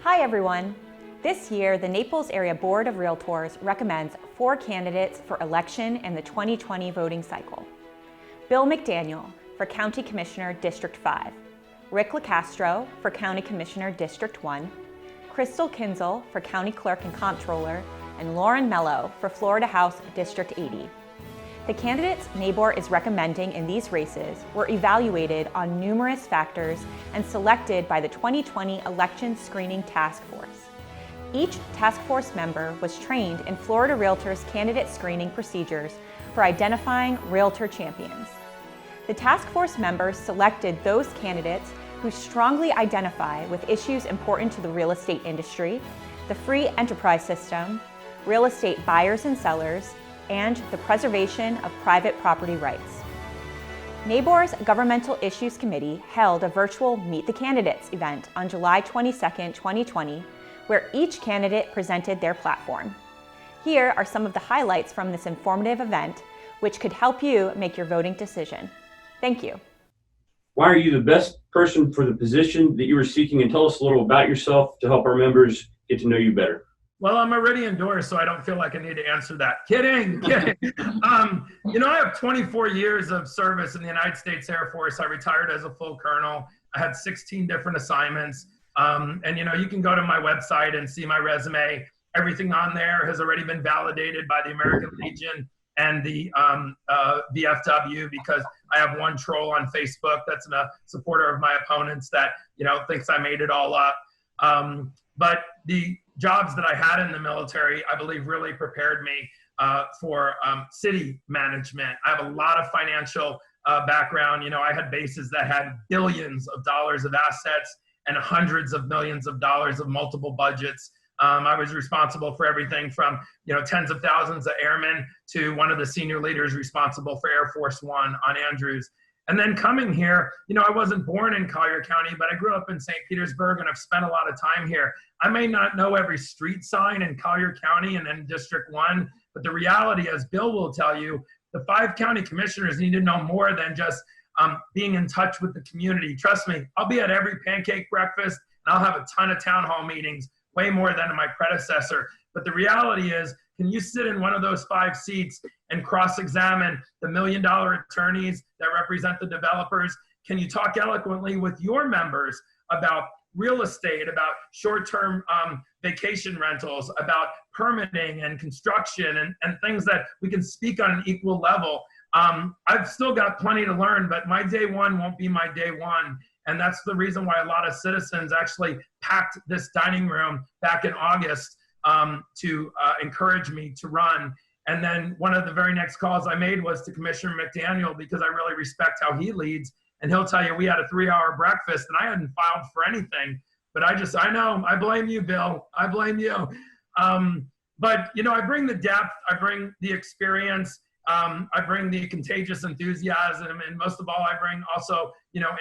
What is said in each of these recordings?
Hi everyone. This year, the Naples Area Board of Realtors recommends 4 candidates for election in the 2020 voting cycle. Bill McDaniel for County Commissioner District 5, Rick LoCastro for County Commissioner District 1, Crystal Kinzel for County Clerk and Comptroller, and Lauren Melo for Florida House District 80. The candidates NABOR is recommending in these races were evaluated on numerous factors and selected by the 2020 Election Screening Task Force. Each task force member was trained in Florida Realtors candidate screening procedures for identifying realtor champions. The task force members selected those candidates who strongly identify with issues important to the real estate industry, the free enterprise system, real estate buyers and sellers, and the preservation of private property rights. NABOR's Governmental Issues Committee held a virtual Meet the Candidates event on July 22, 2020, where each candidate presented their platform. Here are some of the highlights from this informative event, which could help you make your voting decision. Thank you. Why are you the best person for the position that you were seeking? And tell us a little about yourself to help our members get to know you better. Well, I'm already endorsed, so I don't feel like I need to answer that. Kidding. I have 24 years of service in the United States Air Force. I retired as a full colonel. I had 16 different assignments. You can go to my website and see my resume. Everything on there has already been validated by the American Legion and the VFW, because I have one troll on Facebook that's a supporter of my opponents that, thinks I made it all up. But the jobs that I had in the military, I believe, really prepared me for city management. I have a lot of financial background. I had bases that had billions of dollars of assets and hundreds of millions of dollars of multiple budgets. I was responsible for everything from, tens of thousands of airmen to one of the senior leaders responsible for Air Force One on Andrews. And then coming here, I wasn't born in Collier County, but I grew up in St. Petersburg and I've spent a lot of time here. I may not know every street sign in Collier County and in District 1, but the reality, as Bill will tell you, the 5 county commissioners need to know more than just being in touch with the community. Trust me, I'll be at every pancake breakfast and I'll have a ton of town hall meetings, way more than my predecessor. But the reality is, can you sit in one of those 5 seats and cross-examine the $1 million attorneys that represent the developers? Can you talk eloquently with your members about real estate, about short-term vacation rentals, about permitting and construction and things that we can speak on an equal level? I've still got plenty to learn, but my day one won't be my day one. And that's the reason why a lot of citizens actually packed this dining room back in August to encourage me to run. And then one of the very next calls I made was to Commissioner McDaniel, because I really respect how he leads. And he'll tell you, we had a 3-hour breakfast and I hadn't filed for anything. But I know, I blame you, Bill. I blame you. But I bring the depth, I bring the experience, I bring the contagious enthusiasm, and most of all, I bring also,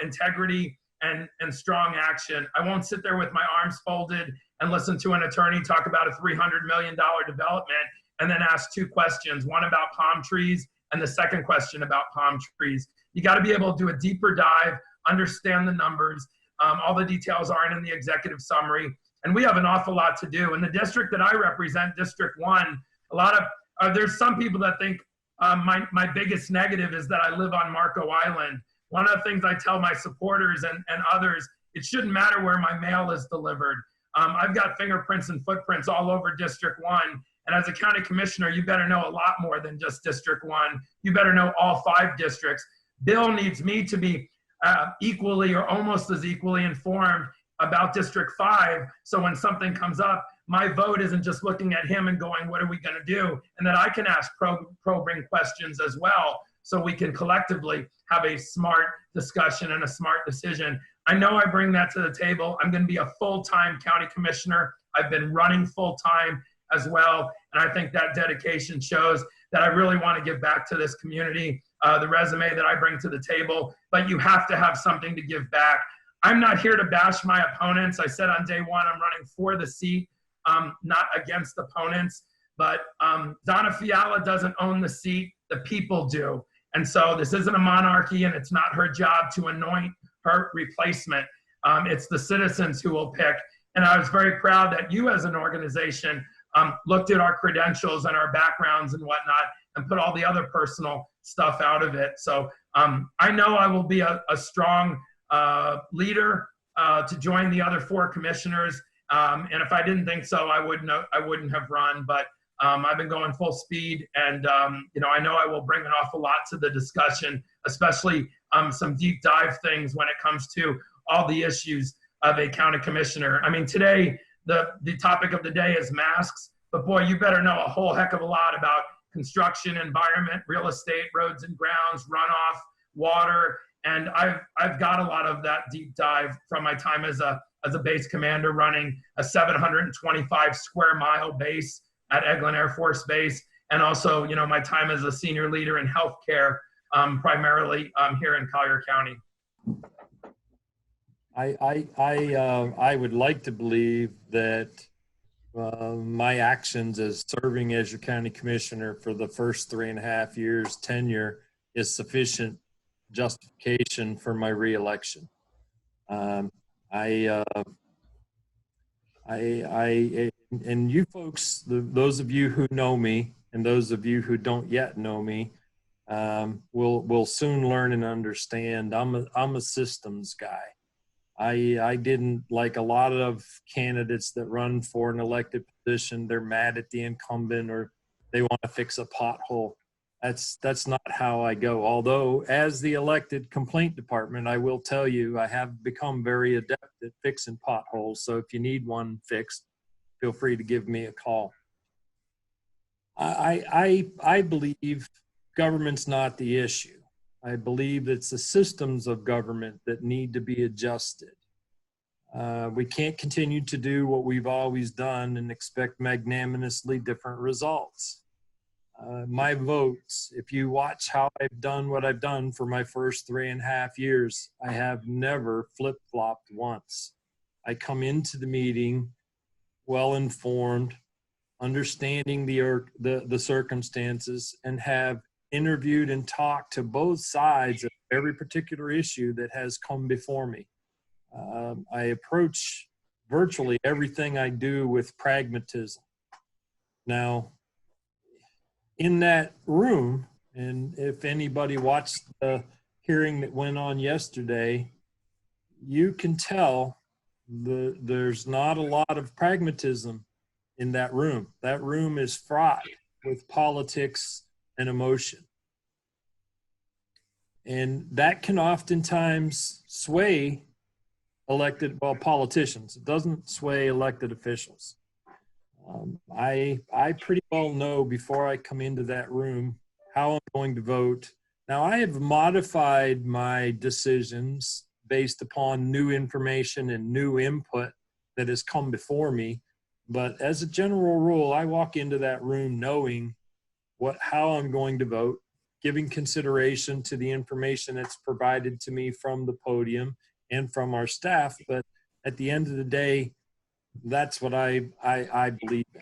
integrity and strong action. I won't sit there with my arms folded and listen to an attorney talk about a $300 million development and then ask 2 questions, one about palm trees and the second question about palm trees. You got to be able to do a deeper dive, understand the numbers. All the details aren't in the executive summary. And we have an awful lot to do. In the district that I represent, District 1, there's some people that think my biggest negative is that I live on Marco Island. One of the things I tell my supporters and others, it shouldn't matter where my mail is delivered. I've got fingerprints and footprints all over District 1. And as a county commissioner, you better know a lot more than just District 1. You better know all 5 districts. Bill needs me to be equally or almost as equally informed about District 5. So when something comes up, my vote isn't just looking at him and going, what are we going to do? And that I can ask probing questions as well, so we can collectively have a smart discussion and a smart decision. I know I bring that to the table. I'm going to be a full-time county commissioner. I've been running full-time as well. And I think that dedication shows that I really want to give back to this community, the resume that I bring to the table. But you have to have something to give back. I'm not here to bash my opponents. I said on day one, I'm running for the seat, not against opponents. But Donna Fiala doesn't own the seat. The people do. And so this isn't a monarchy, and it's not her job to anoint her replacement. It's the citizens who will pick. And I was very proud that you as an organization looked at our credentials and our backgrounds and whatnot and put all the other personal stuff out of it. So I know I will be a strong leader to join the other 4 commissioners. And if I didn't think so, I wouldn't have run. But I've been going full speed, and I know I will bring an awful lot to the discussion, especially some deep dive things when it comes to all the issues of a county commissioner. I mean, today the topic of the day is masks, but boy, you better know a whole heck of a lot about construction, environment, real estate, roads and grounds, runoff, water, and I've got a lot of that deep dive from my time as a base commander running a 725 square mile base at Eglin Air Force Base, and also, my time as a senior leader in healthcare, primarily here in Collier County. I would like to believe that my actions as serving as your county commissioner for the first 3.5 years tenure is sufficient justification for my reelection. And you folks, those of you who know me and those of you who don't yet know me, will soon learn and understand I'm a systems guy. I didn't, like a lot of candidates that run for an elected position, they're mad at the incumbent or they want to fix a pothole. That's not how I go. Although as the elected complaint department, I will tell you, I have become very adept at fixing potholes. So if you need one fixed, feel free to give me a call. I believe government's not the issue. I believe it's the systems of government that need to be adjusted. We can't continue to do what we've always done and expect magnanimously different results. My votes, if you watch how I've done what I've done for my first 3.5 years, I have never flip-flopped once. I come into the meeting well-informed, understanding the circumstances, and have interviewed and talked to both sides of every particular issue that has come before me. I approach virtually everything I do with pragmatism. Now, in that room, and if anybody watched the hearing that went on yesterday, you can tell there's not a lot of pragmatism in that room. That room is fraught with politics and emotion. And that can oftentimes sway politicians. It doesn't sway elected officials. I pretty well know before I come into that room how I'm going to vote. Now, I have modified my decisions based upon new information and new input that has come before me. But as a general rule, I walk into that room knowing how I'm going to vote, giving consideration to the information that's provided to me from the podium and from our staff. But at the end of the day, that's what I believe in.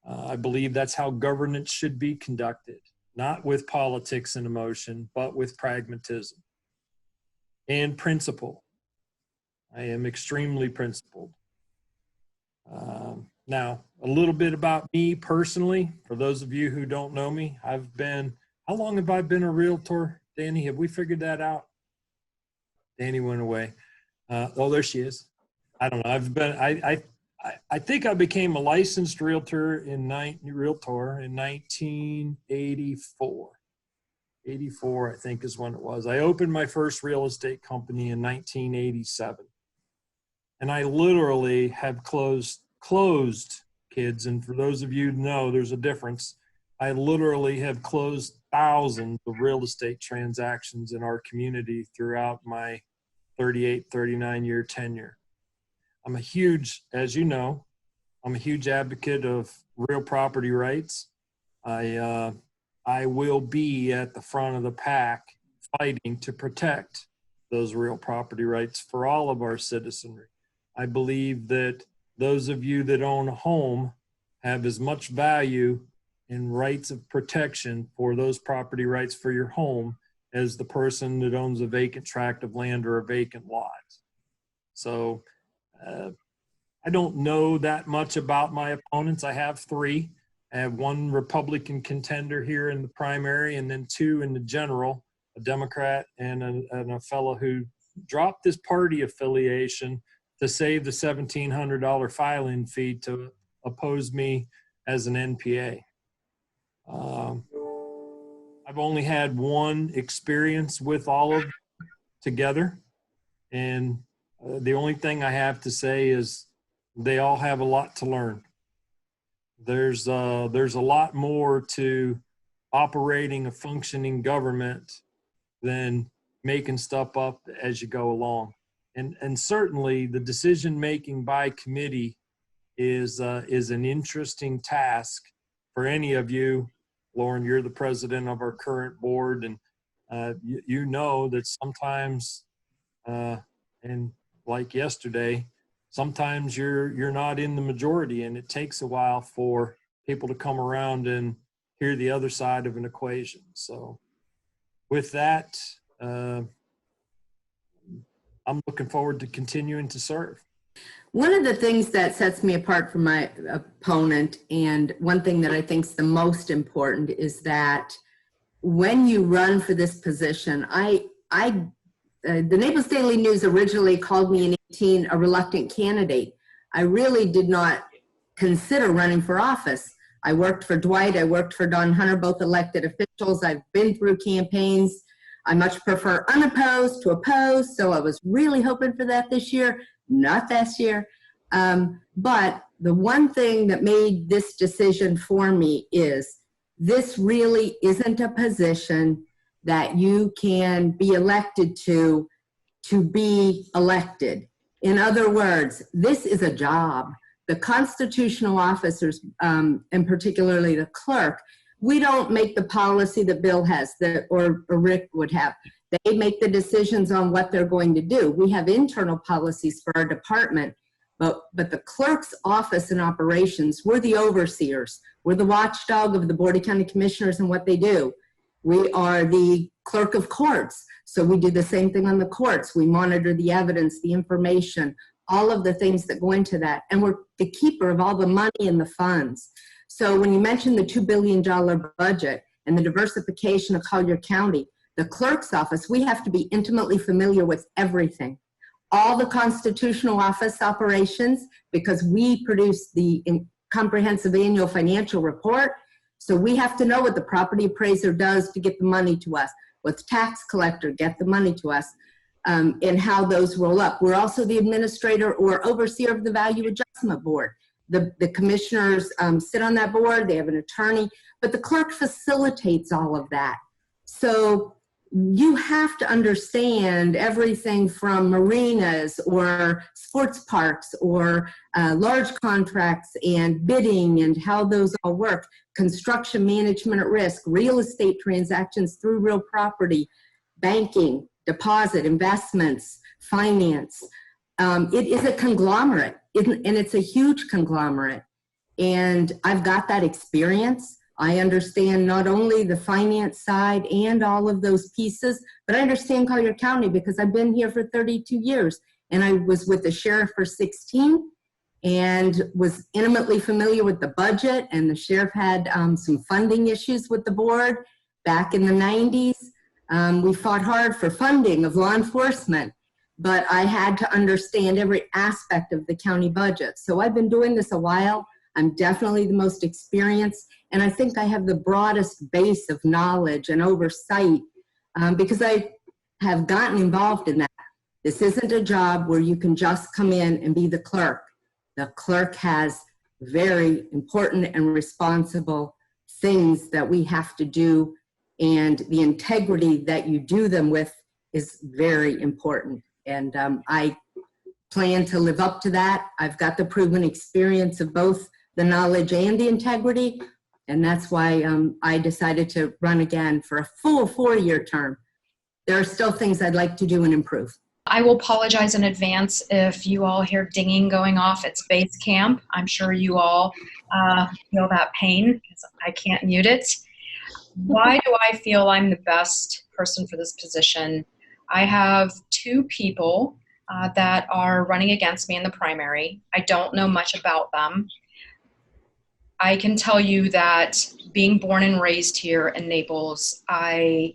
I believe that's how governance should be conducted, not with politics and emotion, but with pragmatism and principle. I am extremely principled. Now, a little bit about me personally, for those of you who don't know me, how long have I been a realtor? Danny, have we figured that out? Danny went away. Oh, there she is. I don't know. I think I became a licensed realtor in 1984. 84, I think, is when it was. I opened my first real estate company in 1987. And I literally have closed kids. And for those of you who know, there's a difference. I literally have closed thousands of real estate transactions in our community throughout my 39-year tenure. I'm a huge, as you know, I'm a huge advocate of real property rights. I will be at the front of the pack fighting to protect those real property rights for all of our citizenry. I believe that those of you that own a home have as much value and rights of protection for those property rights for your home as the person that owns a vacant tract of land or a vacant lot. So I don't know that much about my opponents. I have three. I have one Republican contender here in the primary, and then two in the general, a Democrat and a fellow who dropped his party affiliation to save the $1,700 filing fee to oppose me as an NPA. I've only had one experience with all of them together, and the only thing I have to say is they all have a lot to learn. There's a lot more to operating a functioning government than making stuff up as you go along. And certainly the decision making by committee is an interesting task for any of you. Lauren, you're the president of our current board, and you know that sometimes, and like yesterday, sometimes you're not in the majority, and it takes a while for people to come around and hear the other side of an equation. So with that, I'm looking forward to continuing to serve. One of the things that sets me apart from my opponent, and one thing that I think is the most important, is that when you run for this position, the Naples Daily News originally called me in 2018 a reluctant candidate. I really did not consider running for office. I worked for Dwight, I worked for Don Hunter, both elected officials. I've been through campaigns. I much prefer unopposed to opposed, so I was really hoping for that this year. Not this year. But the one thing that made this decision for me is this really isn't a position that you can be elected to be elected. In other words, this is a job. The constitutional officers, and particularly the clerk, we don't make the policy that Bill has, or Rick would have. They make the decisions on what they're going to do. We have internal policies for our department, but the clerk's office and operations, we're the overseers. We're the watchdog of the Board of County Commissioners and what they do. We are the clerk of courts, so we do the same thing on the courts. We monitor the evidence, the information, all of the things that go into that. And we're the keeper of all the money and the funds. So when you mention the $2 billion budget and the diversification of Collier County, the clerk's office, we have to be intimately familiar with everything. All the constitutional office operations, because we produce the comprehensive annual financial report. So we have to know what the property appraiser does to get the money to us, what the tax collector get the money to us, and how those roll up. We're also the administrator or overseer of the Value Adjustment Board. The commissioners sit on that board, they have an attorney, but the clerk facilitates all of that. So you have to understand everything from marinas or sports parks or large contracts and bidding and how those all work, construction management at risk, real estate transactions through real property, banking, deposit, investments, finance. It is a conglomerate, and it's a huge conglomerate. And I've got that experience. I understand not only the finance side and all of those pieces, but I understand Collier County because I've been here for 32 years. And I was with the sheriff for 16 and was intimately familiar with the budget. And the sheriff had some funding issues with the board back in the 90s. We fought hard for funding of law enforcement, but I had to understand every aspect of the county budget. So I've been doing this a while. I'm definitely the most experienced, and I think I have the broadest base of knowledge and oversight because I have gotten involved in that. This isn't a job where you can just come in and be the clerk. The clerk has very important and responsible things that we have to do, and the integrity that you do them with is very important. And I plan to live up to that. I've got the proven experience of both the knowledge and the integrity, and that's why I decided to run again for a full 4-year term. There are still things I'd like to do and improve. I will apologize in advance if you all hear dinging going off at base camp. I'm sure you all feel that pain because I can't mute it. Why do I feel I'm the best person for this position? I have two people that are running against me in the primary. I don't know much about them. I can tell you that being born and raised here in Naples, I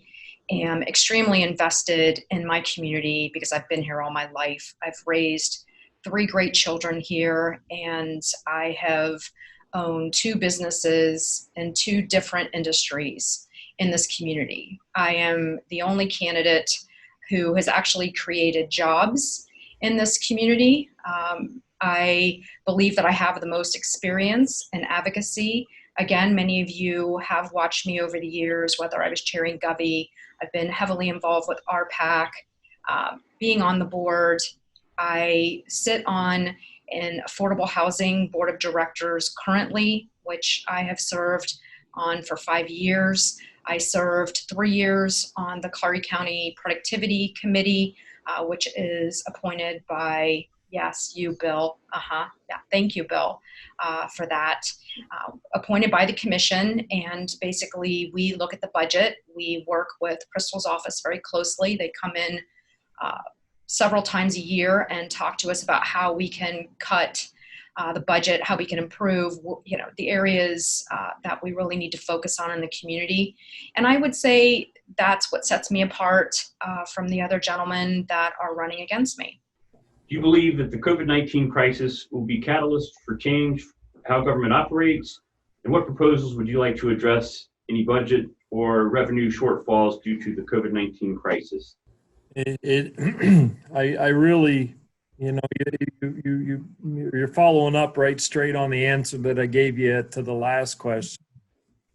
am extremely invested in my community because I've been here all my life. I've raised 3 great children here, and I have owned 2 businesses in 2 different industries in this community. I am the only candidate who has actually created jobs in this community. I believe that I have the most experience in advocacy. Again, many of you have watched me over the years, whether I was chairing Govey, I've been heavily involved with RPAC, being on the board. I sit on an affordable housing board of directors currently, which I have served on for 5 years. I served 3 years on the Collier County Productivity Committee, which is appointed by, yes, you, Bill. Yeah, thank you, Bill, for that. Appointed by the commission, and basically we look at the budget. We work with Crystal's office very closely. They come in several times a year and talk to us about how we can cut the budget, how we can improve, the areas that we really need to focus on in the community. And I would say that's what sets me apart from the other gentlemen that are running against me. Do you believe that the COVID-19 crisis will be catalyst for change, how government operates? And what proposals would you like to address any budget or revenue shortfalls due to the COVID-19 crisis? I really, you're following up right straight on the answer that I gave you to the last question.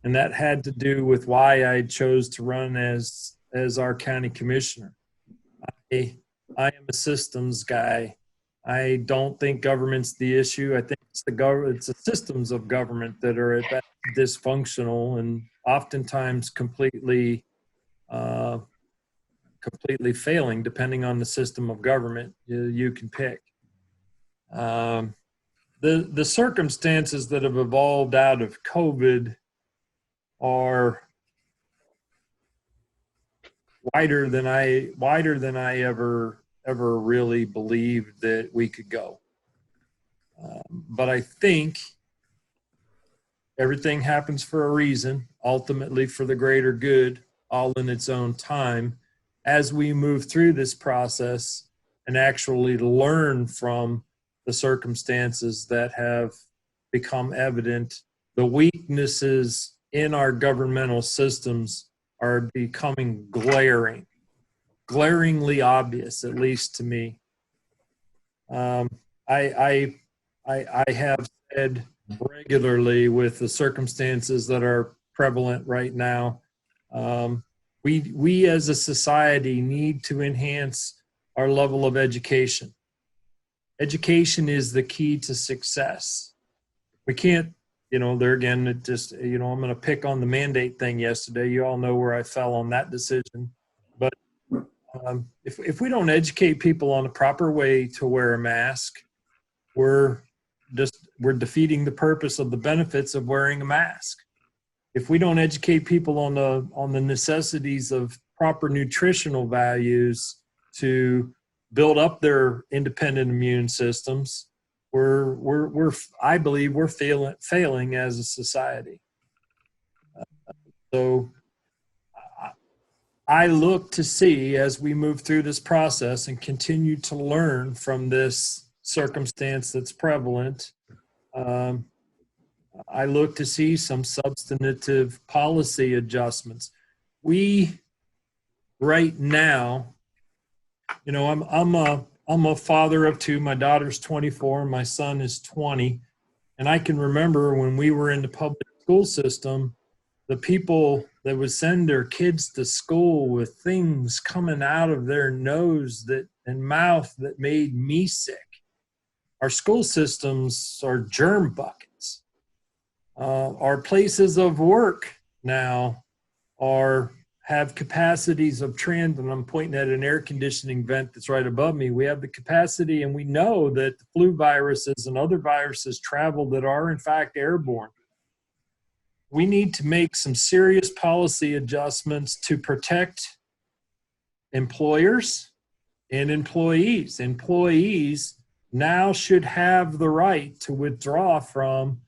And that had to do with why I chose to run as our county commissioner. I am a systems guy. I don't think government's the issue. I think it's the systems of government that are at best dysfunctional and oftentimes completely failing, depending on the system of government you can pick. The circumstances that have evolved out of COVID are wider than I ever really believed that we could go. But I think everything happens for a reason, ultimately for the greater good, all in its own time. As we move through this process and actually learn from the circumstances that have become evident, the weaknesses in our governmental systems are becoming glaringly obvious, at least to me. I have said regularly with the circumstances that are prevalent right now, we as a society need to enhance our level of education. Education is the key to success. We can't, there again, it just, I'm going to pick on the mandate thing yesterday. You all know where I fell on that decision. But if we don't educate people on the proper way to wear a mask, we're defeating the purpose of the benefits of wearing a mask. If we don't educate people on the necessities of proper nutritional values to build up their independent immune systems, I believe we're failing as a society. So I look to see, as we move through this process and continue to learn from this circumstance that's prevalent, I look to see some substantive policy adjustments. We, right now, I'm a father of 2. My daughter's 24, my son is 20. And I can remember when we were in the public school system, the people that would send their kids to school with things coming out of their nose and mouth that made me sick. Our school systems are germ buckets. Our places of work now have capacities of and I'm pointing at an air conditioning vent that's right above me. We have the capacity, and we know that the flu viruses and other viruses travel that are in fact airborne. We need to make some serious policy adjustments to protect employers and employees. Employees now should have the right to withdraw from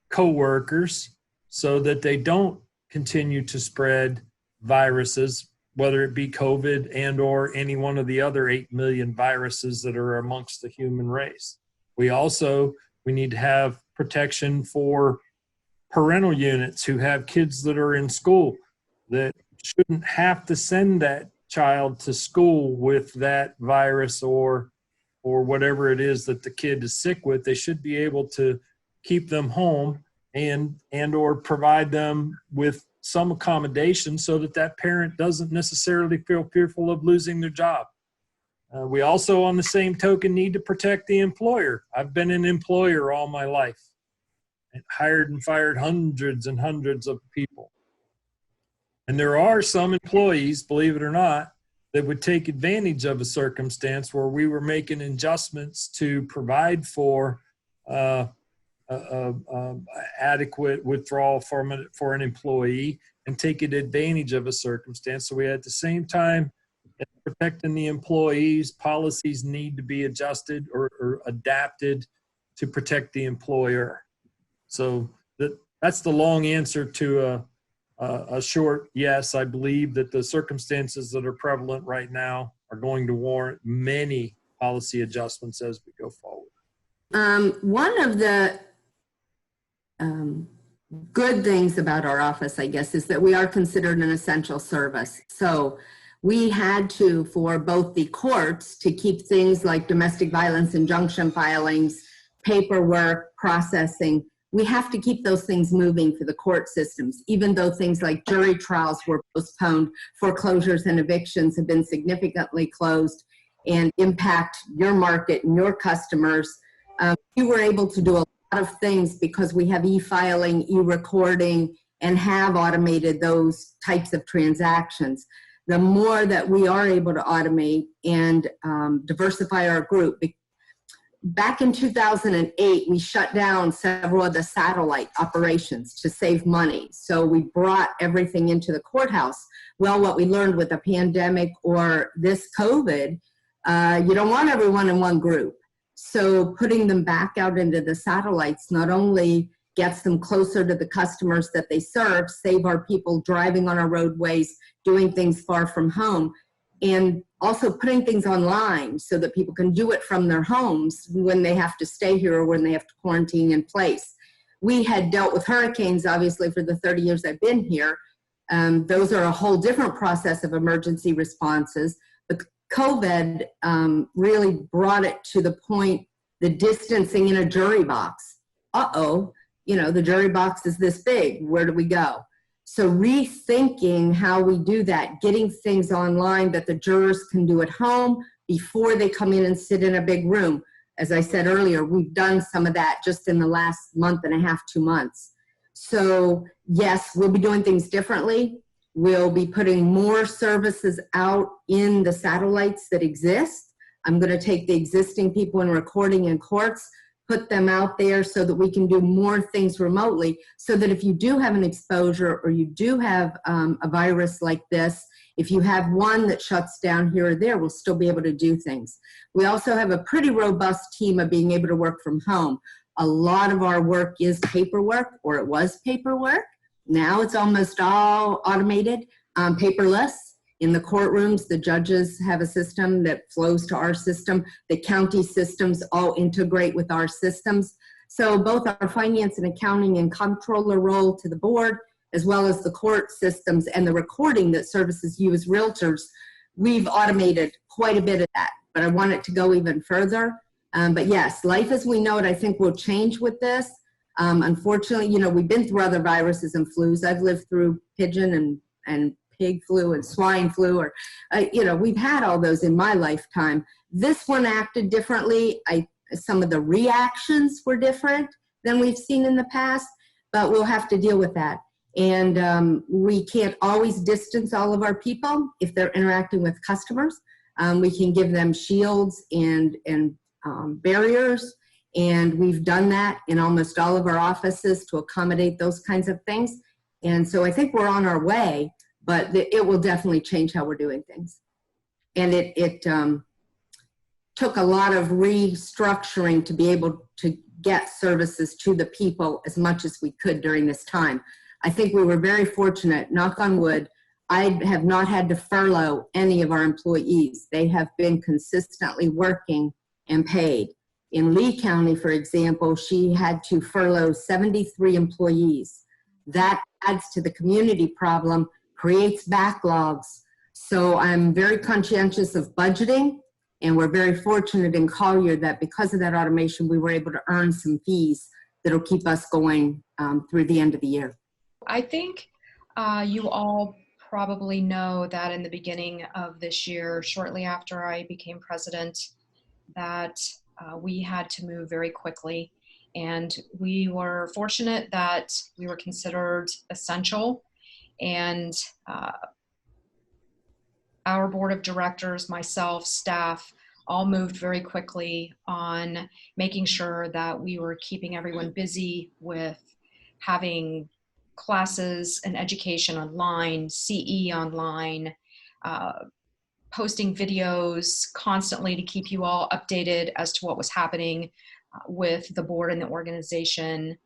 coworkers so that they don't continue to spread viruses, whether it be COVID and or any one of the other 8 million viruses that are amongst the human race. We need to have protection for parental units who have kids that are in school that shouldn't have to send that child to school with that virus or whatever it is that the kid is sick with. They should be able to keep them home and or provide them with some accommodation so that that parent doesn't necessarily feel fearful of losing their job. We also, on the same token, need to protect the employer. I've been an employer all my life and hired and fired hundreds and hundreds of people. And there are some employees, believe it or not, that would take advantage of a circumstance where we were making adjustments to provide for adequate withdrawal for an employee and taking advantage of a circumstance. So we at the same time as protecting the employees, policies need to be adjusted or adapted to protect the employer. So that's the long answer to a short yes. I believe that the circumstances that are prevalent right now are going to warrant many policy adjustments as we go forward. One of the good things about our office, I guess, is that we are considered an essential service. So we had to, for both the courts, to keep things like domestic violence injunction filings, paperwork, processing. We have to keep those things moving for the court systems, even though things like jury trials were postponed, foreclosures and evictions have been significantly closed and impact your market and your customers. We were able to do a lot of things because we have e-filing, e-recording, and have automated those types of transactions. The more that we are able to automate and diversify our group. Back in 2008, we shut down several of the satellite operations to save money. So we brought everything into the courthouse. Well, what we learned with the pandemic or this COVID, you don't want everyone in one group. So putting them back out into the satellites not only gets them closer to the customers that they serve, save our people driving on our roadways, doing things far from home, and also putting things online so that people can do it from their homes when they have to stay here or when they have to quarantine in place. We had dealt with hurricanes, obviously, for the 30 years I've been here. Those are a whole different process of emergency responses. But COVID really brought it to the point, the distancing in a jury box. The jury box is this big, where do we go? So rethinking how we do that, getting things online that the jurors can do at home before they come in and sit in a big room. As I said earlier, we've done some of that just in the last month and a half, 2 months. So yes, we'll be doing things differently. We'll be putting more services out in the satellites that exist. I'm going to take the existing people in recording in courts, put them out there so that we can do more things remotely, so that if you do have an exposure or you do have a virus like this, if you have one that shuts down here or there, we'll still be able to do things. We also have a pretty robust team of being able to work from home. A lot of our work is paperwork, or it was paperwork. Now it's almost all automated, paperless. In the courtrooms, the judges have a system that flows to our system. The county systems all integrate with our systems. So both our finance and accounting and comptroller role to the board, as well as the court systems and the recording that services you as realtors, we've automated quite a bit of that, but I want it to go even further. But yes, life as we know it, I think, will change with this. Unfortunately, we've been through other viruses and flus. I've lived through pigeon and pig flu and swine flu, or we've had all those in my lifetime. This one acted differently. Some of the reactions were different than we've seen in the past, but we'll have to deal with that. And we can't always distance all of our people if they're interacting with customers. We can give them shields and barriers, and we've done that in almost all of our offices to accommodate those kinds of things. And so I think we're on our way, but it will definitely change how we're doing things. And took a lot of restructuring to be able to get services to the people as much as we could during this time. I think we were very fortunate, knock on wood. I have not had to furlough any of our employees. They have been consistently working and paid. In Lee County, for example, she had to furlough 73 employees. That adds to the community problem, creates backlogs. So I'm very conscientious of budgeting, and we're very fortunate in Collier that because of that automation, we were able to earn some fees that'll keep us going through the end of the year. I think you all probably know that in the beginning of this year, shortly after I became president, that we had to move very quickly. And we were fortunate that we were considered essential. And our board of directors, myself, staff, all moved very quickly on making sure that we were keeping everyone busy with having classes and education online, CE online, posting videos constantly to keep you all updated as to what was happening with the board and the organization.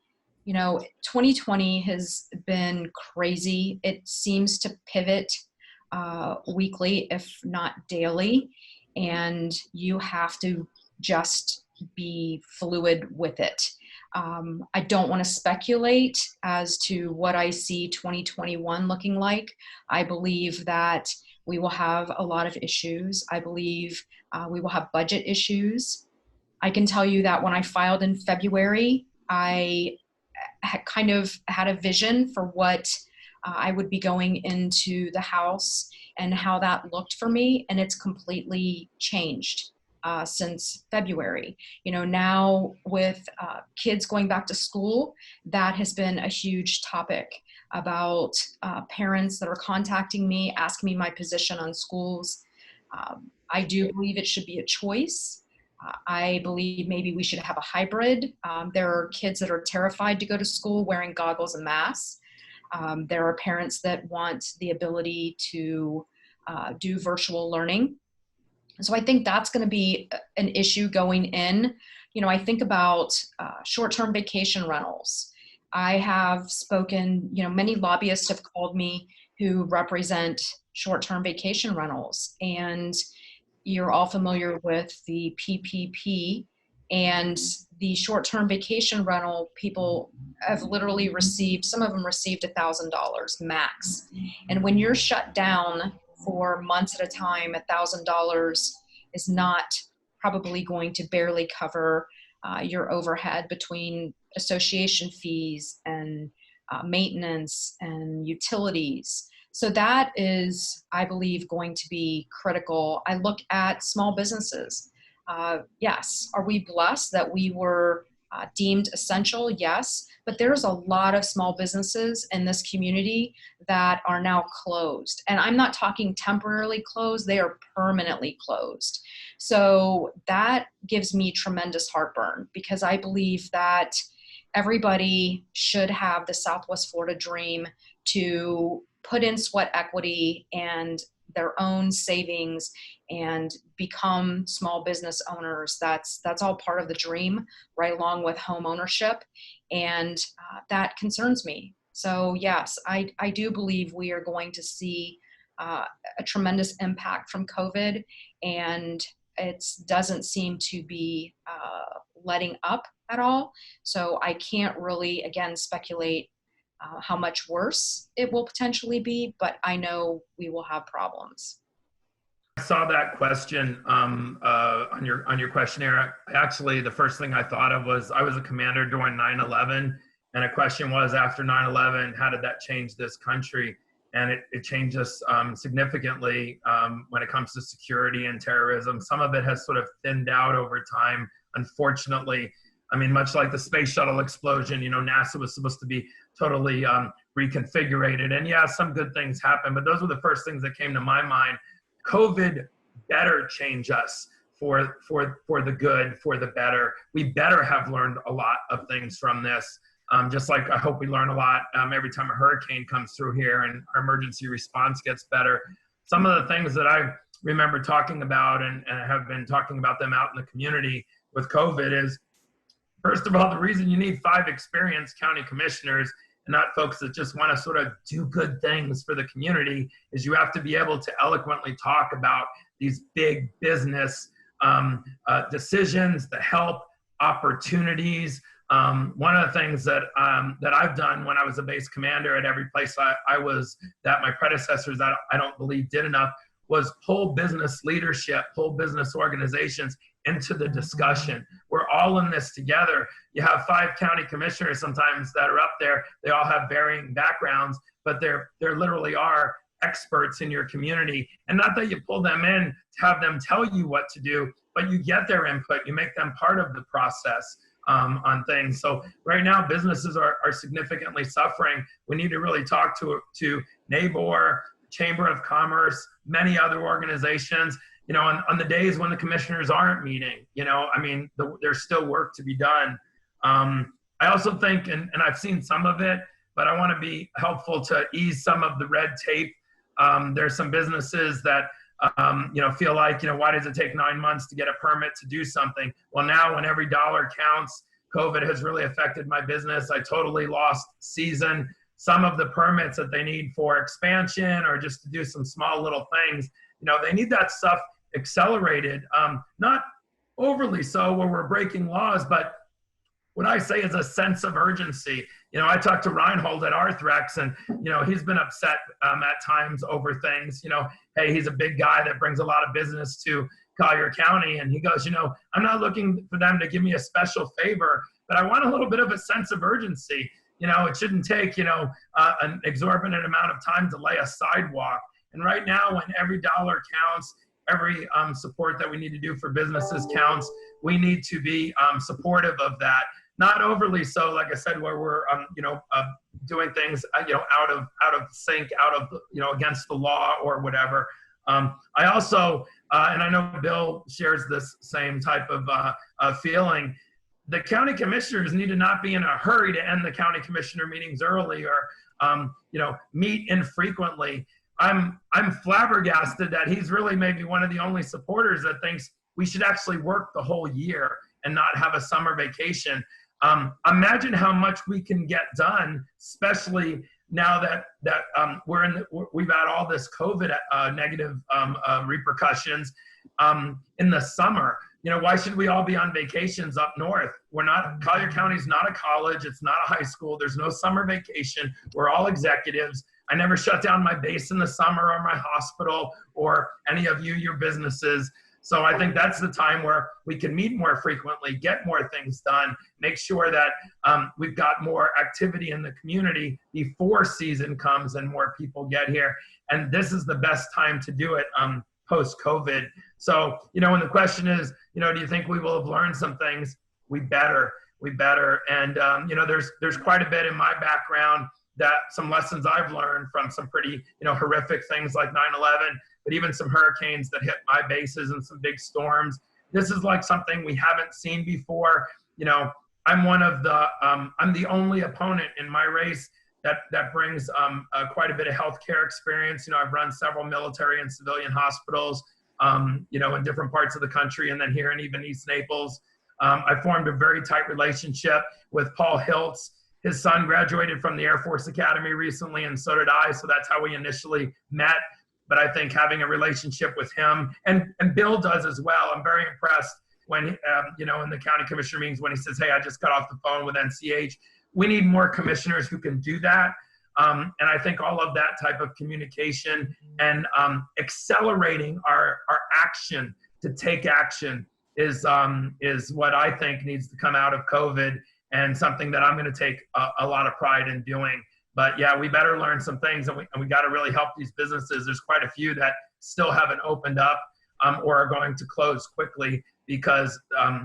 You know, 2020 has been crazy. It seems to pivot weekly, if not daily, and you have to just be fluid with it. I don't want to speculate as to what I see 2021 looking like. I believe that we will have a lot of issues. I believe we will have budget issues. I can tell you that when I filed in February, I kind of had a vision for what I would be going into the House and how that looked for me, and it's completely changed since February. You know, now with kids going back to school, that has been a huge topic about parents that are contacting me, asking me my position on schools. I do believe it should be a choice. I believe maybe we should have a hybrid. There are kids that are terrified to go to school wearing goggles and masks. There are parents that want the ability to do virtual learning. So I think that's going to be an issue going in. You know, I think about short-term vacation rentals. I have spoken, you know, many lobbyists have called me who represent short-term vacation rentals, and you're all familiar with the PPP, and the short-term vacation rental people have literally received, some of them received $1,000 max. And when you're shut down for months at a time, $1,000 is not probably going to barely cover your overhead between association fees and maintenance and utilities. So that is, I believe, going to be critical. I look at small businesses. Yes, are we blessed that we were deemed essential? Yes, but there's a lot of small businesses in this community that are now closed. And I'm not talking temporarily closed, they are permanently closed. So that gives me tremendous heartburn, because I believe that everybody should have the Southwest Florida dream to put in sweat equity and their own savings and become small business owners. That's all part of the dream, right along with home ownership. And that concerns me. So yes, I do believe we are going to see a tremendous impact from COVID, and it doesn't seem to be letting up at all. So I can't really, again, speculate how much worse it will potentially be, but I know we will have problems. I saw that question on your questionnaire. Actually, the first thing I thought of was I was a commander during 9/11, and a question was, after 9/11, how did that change this country? And it changed us significantly when it comes to security and terrorism. Some of it has sort of thinned out over time, unfortunately. I mean, much like the space shuttle explosion, you know, NASA was supposed to be totally reconfigured. And yeah, some good things happened, but those were the first things that came to my mind. COVID better change us for the good, for the better. We better have learned a lot of things from this. Just like I hope we learn a lot every time a hurricane comes through here and our emergency response gets better. Some of the things that remember talking about and have been talking about them out in the community with COVID is, first of all, the reason you need 5 experienced county commissioners and not folks that just want to sort of do good things for the community is you have to be able to eloquently talk about these big business decisions, the help, opportunities. One of the things that I've done when I was a base commander at every place I was, that my predecessors I don't believe did enough, was pull business leadership, pull business organizations into the discussion. We're all in this together. You have 5 county commissioners sometimes that are up there. They all have varying backgrounds, but there literally are experts in your community. And not that you pull them in to have them tell you what to do, but you get their input. You make them part of the process on things. So right now, businesses are significantly suffering. We need to really talk to NABOR, Chamber of Commerce, many other organizations, you know, on the days when the commissioners aren't meeting, you know, I mean, there's still work to be done. I also think, and I've seen some of it, but I want to be helpful to ease some of the red tape. There's some businesses that, you know, feel like, you know, why does it take 9 months to get a permit to do something? Well, now when every dollar counts, COVID has really affected my business. I totally lost season. Some of the permits that they need for expansion or just to do some small little things, you know, they need that stuff accelerated, not overly so where we're breaking laws, but what I say is a sense of urgency. You know, I talked to Reinhold at Arthrex, and, you know, he's been upset at times over things. You know, hey, he's a big guy that brings a lot of business to Collier County, and he goes, you know, I'm not looking for them to give me a special favor, but I want a little bit of a sense of urgency. You know, it shouldn't take, you know, an exorbitant amount of time to lay a sidewalk. And right now, when every dollar counts, every support that we need to do for businesses counts, we need to be supportive of that. Not overly so, like I said, where we're, you know, doing things, you know, out of sync, out of, you know, against the law or whatever. I also, and I know Bill shares this same type of feeling, the county commissioners need to not be in a hurry to end the county commissioner meetings early or, you know, meet infrequently. I'm flabbergasted that he's really maybe one of the only supporters that thinks we should actually work the whole year and not have a summer vacation. Imagine how much we can get done, especially now that we've had all this COVID negative repercussions in the summer. You know, why should we all be on vacations up north? Collier County's not a college. It's not a high school. There's no summer vacation. We're all executives. I never shut down my base in the summer or my hospital or any of your businesses. So I think that's the time where we can meet more frequently, get more things done, make sure that we've got more activity in the community before season comes and more people get here. And this is the best time to do it post-COVID. So, you know, when the question is, you know, do you think we will have learned some things? We better. And, you know, there's quite a bit in my background that some lessons I've learned from some pretty, you know, horrific things like 9/11, but even some hurricanes that hit my bases and some big storms. This is like something we haven't seen before. You know, I'm the only opponent in my race that brings quite a bit of healthcare experience. You know, I've run several military and civilian hospitals, you know, in different parts of the country, and then here in even East Naples. I formed a very tight relationship with Paul Hiltz. His son graduated from the Air Force Academy recently, and so did I. So that's how we initially met. But I think having a relationship with him, and Bill does as well. I'm very impressed when, you know, in the county commissioner meetings when he says, hey, I just got off the phone with NCH. We need more commissioners who can do that. And I think all of that type of communication and accelerating our action to take action is what I think needs to come out of COVID, and something that I'm going to take a lot of pride in doing. But yeah, we better learn some things, and we got to really help these businesses. There's quite a few that still haven't opened up or are going to close quickly because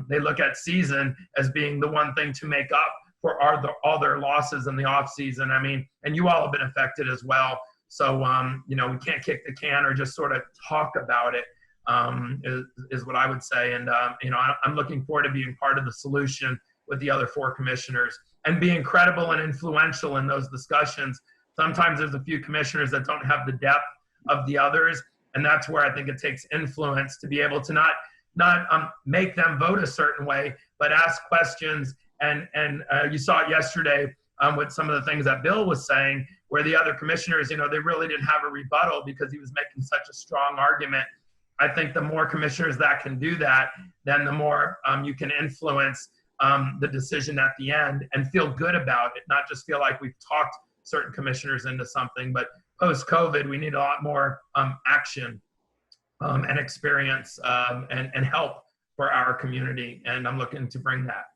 they look at season as being the one thing to make up for all their losses in the off season. I mean, and you all have been affected as well. So, you know, we can't kick the can or just sort of talk about it, is what I would say. And, you know, I'm looking forward to being part of the solution with the other 4 commissioners and being credible and influential in those discussions. Sometimes there's a few commissioners that don't have the depth of the others, And that's where I think it takes influence to be able to not make them vote a certain way, but ask questions. And you saw it yesterday with some of the things that Bill was saying, where the other commissioners, they really didn't have a rebuttal because he was making such a strong argument. I think the more commissioners that can do that, then the more you can influence the decision at the end and feel good about it, not just feel like we've talked certain commissioners into something. But post-COVID, we need a lot more action and experience and help for our community. And I'm looking to bring that.